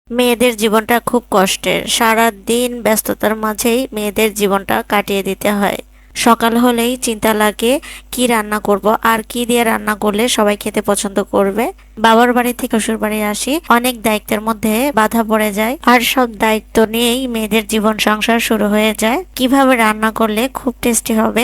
মেয়েদের জীবনটা খুব কষ্টের। সারাদিন ব্যস্ততার মাঝেই মেয়েদের জীবনটা কাটিয়ে দিতে হয়। সকাল হলেই চিন্তা লাগে কি রান্না করব আর কি দিয়ে রান্না করলে সবাই খেতে পছন্দ করবে। বাবার বাড়ি থেকে শ্বশুর বাড়ি আসি, অনেক দায়িত্বের মধ্যে বাধা পড়ে যায় আর সব দায়িত্ব নিয়েই মেয়েদের জীবন সংসার শুরু হয়ে যায়। কিভাবে রান্না করলে খুব টেস্টি হবে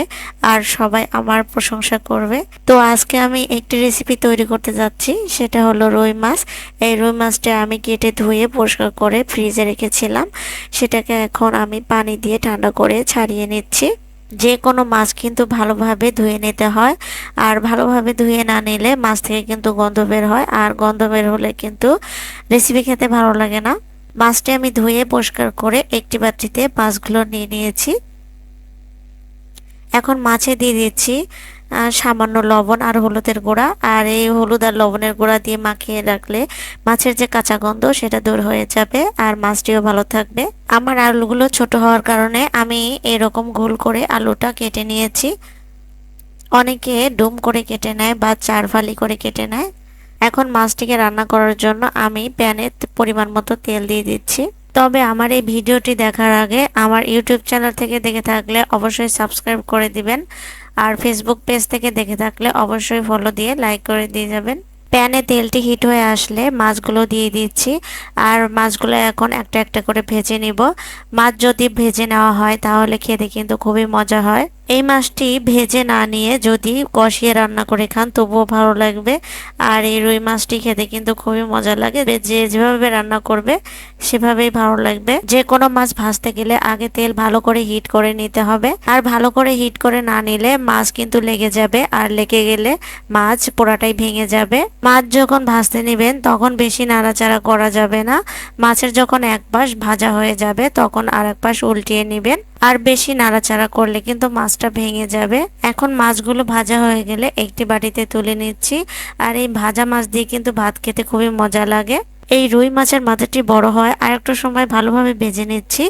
আর সবাই আমার প্রশংসা করবে। তো আজকে আমি একটি রেসিপি তৈরি করতে যাচ্ছি, সেটা হলো রুই মাছ। এই রুই মাছটা আমি কেটে ধুয়ে পরিষ্কার করে ফ্রিজে রেখেছিলাম। সেটাকে এখন আমি পানি দিয়ে ঠান্ডা করে ছাড়িয়ে নিচ্ছি। যে কোনো মাছ কিন্তু ভালোভাবে ধুয়ে নিতে হয়, আর ভালোভাবে ধুয়ে না নিলে মাছ থেকে কিন্তু গন্ধ বের হয়, আর গন্ধ বের হলে কিন্তু রেসিপি খেতে ভালো লাগে না। মাছটি আমি ধুয়ে পরিষ্কার করে একটি বাটিতে মাছগুলো নিয়ে নিয়েছি। এখন মাছে দিয়ে দিচ্ছি সামান্য লবণ আর হলুদের গুঁড়া। আর এই হলুদ আর লবণের গুঁড়া দিয়ে মাখিয়ে রাখলে মাছের যে কাঁচা গন্ধ সেটা দূর হয়ে যাবে আর মাছটিও ভালো থাকবে। আমার আলুগুলো ছোট হওয়ার কারণে আমি এরকম গোল করে আলুটা কেটে নিয়েছি। অনেকে ডুম করে কেটে নেয় বা চার ফালি করে কেটে নেয়। এখন মাছটিকে রান্না করার জন্য আমি প্যানে পরিমাণ মতো তেল দিয়ে দিচ্ছি। তবে আমার এই ভিডিওটি দেখার আগে আমার ইউটিউব চ্যানেল থেকে দেখে থাকলে অবশ্যই সাবস্ক্রাইব করে দিবেন, আর ফেসবুক পেজ থেকে দেখে থাকলে অবশ্যই ফলো দিয়ে লাইক করে দিয়ে যাবেন। প্যানে তেলটি হিট হয়ে আসলে মাছগুলো দিয়ে দিচ্ছি, আর মাছগুলো এখন একটা একটা করে ভেজে নিব। মাছ যদি ভেজে নেওয়া হয় তাহলে খেতে কিন্তু খুবই মজা হয়। এই মাছটি ভেজে না নিয়ে যদি কষিয়ে রান্না করে খান তবুও ভালো লাগবে। আর এই রুই মাছটি খেতে কিন্তু খুবই মজা লাগে। যে যেভাবে রান্না করবে সেভাবেই ভালো লাগবে। যে কোনো মাছ ভাজতে গেলে আগে তেল ভালো করে হিট করে নিতে হবে, আর ভালো করে হিট করে না নিলে মাছ কিন্তু লেগে যাবে, আর লেগে গেলে মাছ পোড়াটাই ভেঙে যাবে। মাছ যখন ভাজতে নেবেন তখন বেশি নাড়াচাড়া করা যাবে না। মাছের যখন এক পাশ ভাজা হয়ে যাবে তখন আর এক পাশ উল্টিয়ে নেবেন, আর বেশি নাড়াচাড়া করলে কিন্তু মাছটা ভেঙে যাবে। এখন মাছগুলো ভাজা হয়ে গেলে একটি বাটিতে তুলে নিচ্ছি। আর এই ভাজা মাছ দিয়ে কিন্তু ভাত খেতে খুবই মজা লাগে। এই রুই মাছের মাথাটি বড় হয়, আর একটু সময় ভালোভাবে ভেজে নিচ্ছি।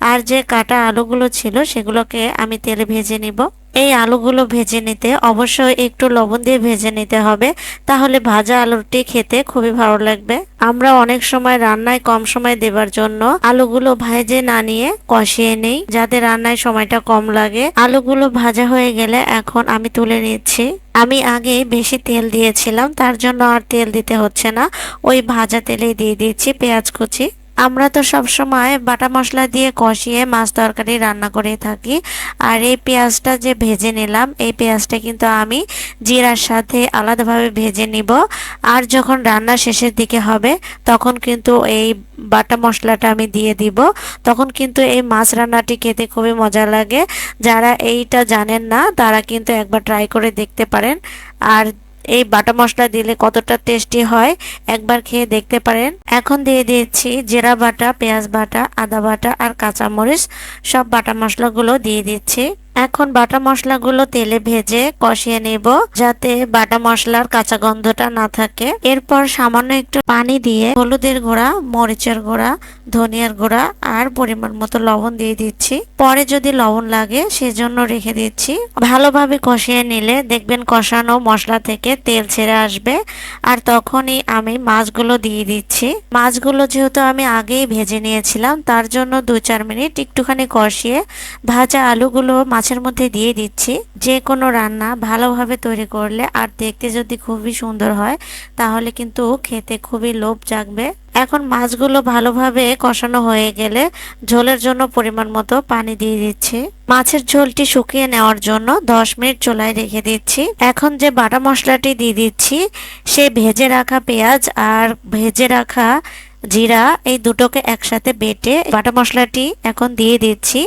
আর যে কাটা আলুগুলো ছিল সেগুলোকে আমি তেলে ভেজে নিব। এই আলুগুলো ভেজে নিতে অবশ্যই একটু লবণ দিয়ে ভেজে নিতে হবে, তাহলে ভাজা আলুটি খেতে খুবই ভালো লাগবে। আমরা অনেক সময় রান্নায় কম সময় দেবার জন্য আলুগুলো ভেজে না নিয়ে কষিয়ে নেই, যাতে রান্নায় সময়টা কম লাগে। আলুগুলো ভাজা হয়ে গেলে এখন আমি তুলে নিচ্ছি। আমি আগে বেশি তেল দিয়েছিলাম, তার জন্য আর তেল দিতে হচ্ছে না, ওই ভাজা তেলেই দিয়ে দিচ্ছি পেঁয়াজ কুচি। আমরা তো সব সময় বাটা মশলা দিয়ে কষিয়ে মাছ তরকারি রান্না করে থাকি। আর এই পেঁয়াজটা যে ভেজে নিলাম, এই পেঁয়াজটা কিন্তু আমি জিরার সাথে আলাদাভাবে ভেজে নিব। আর যখন রান্না শেষের দিকে হবে তখন কিন্তু এই বাটা মশলাটা আমি দিয়ে দিব। তখন কিন্তু এই মাছ রান্নাটি খেতে খুবই মজা লাগে। যারা এইটা জানেন না তারা কিন্তু একবার ট্রাই করে দেখতে পারেন। আর এই বাটা মশলা দিলে কতটা টেস্টি হয় একবার খেয়ে দেখতে পারেন। এখন দিয়ে দিচ্ছি জিরা বাটা, পেঁয়াজ বাটা, আদা বাটা আর কাঁচামরিচ। সব বাটা মশলাগুলো দিয়ে দিচ্ছি। এখন বাটা মশলাগুলো তেলে ভেজে কষিয়ে নেব, যাতে বাটা মশলার কাঁচা গন্ধটা না থাকে। এরপর সামান্য একটু পানি দিয়ে হলুদের গুঁড়া, মরিচের গুঁড়া, ধনিয়ার গুঁড়া আর পরিমাণ মতো লবণ দিয়ে দিচ্ছি। পরে যদি লবণ লাগে সেজন্য রেখে দিচ্ছি। ভালোভাবে কষিয়ে নিলে দেখবেন কষানো মশলা থেকে তেল ছেড়ে আসবে, আর তখনই আমি মাছগুলো দিয়ে দিচ্ছি। মাছগুলো যেহেতু আমি আগেই ভেজে নিয়েছিলাম তার জন্য 2-4 মিনিট একটুখানি কষিয়ে ভাজা আলুগুলো মাছের মধ্যে দিয়ে দিচ্ছি। যে কোনো রান্না ভালোভাবে তৈরি করলে আর দেখতে যদি খুবই সুন্দর হয় তাহলে কিন্তু খেতে খুবই লোভ জাগবে। এখন মাছগুলো ভালোভাবে কষানো হয়ে গেলে ঝোলের জন্য পরিমাণ মতো পানি দিয়ে দিচ্ছি। মাছের ঝোলটি শুকিয়ে নেওয়ার জন্য 10 মিনিট চুলায় রেখে দিচ্ছি। এখন যে বাটা মশলাটি দিয়ে দিচ্ছি, সে ভেজে রাখা পেঁয়াজ আর ভেজে রাখা জিরা, এই দুটোকে একসাথে বেটে বাটা মশলাটি এখন দিয়ে দিচ্ছি।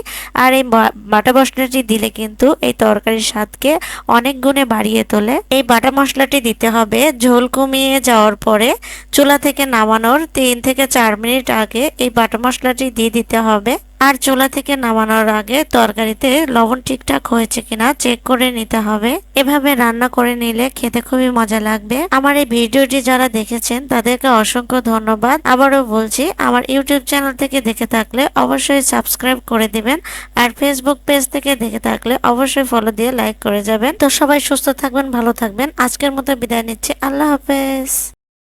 আর এই বাটা মশলাটি দিলে কিন্তু এই তরকারির স্বাদকে অনেক গুণে বাড়িয়ে তোলে। এই বাটা মশলাটি দিতে হবে ঝোল কমিয়ে যাওয়ার পরে। চুলা থেকে নামানোর 3 থেকে 4 মিনিট আগে এই বাটা মশলাটি দিয়ে দিতে হবে। আর চুলা থেকে নামানোর আগে তরকারিতে লবণ ঠিকঠাক হয়েছে কিনা চেক করে নিতে হবে। এভাবে রান্না করে নিলে খেতে খুবই মজা লাগবে। আমার এই ভিডিওটি যারা দেখেছেন তাদেরকে অসংখ্য ধন্যবাদ। আবারও বলছি, আমার ইউটিউব চ্যানেল থেকে দেখে থাকলে অবশ্যই সাবস্ক্রাইব করে দিবেন, আর ফেসবুক পেজ থেকে দেখে থাকলে অবশ্যই ফলো দিয়ে লাইক করে যাবেন। তো সবাই সুস্থ থাকবেন, ভালো থাকবেন। আজকের মতো বিদায় নিচ্ছি। আল্লাহ হাফেজ।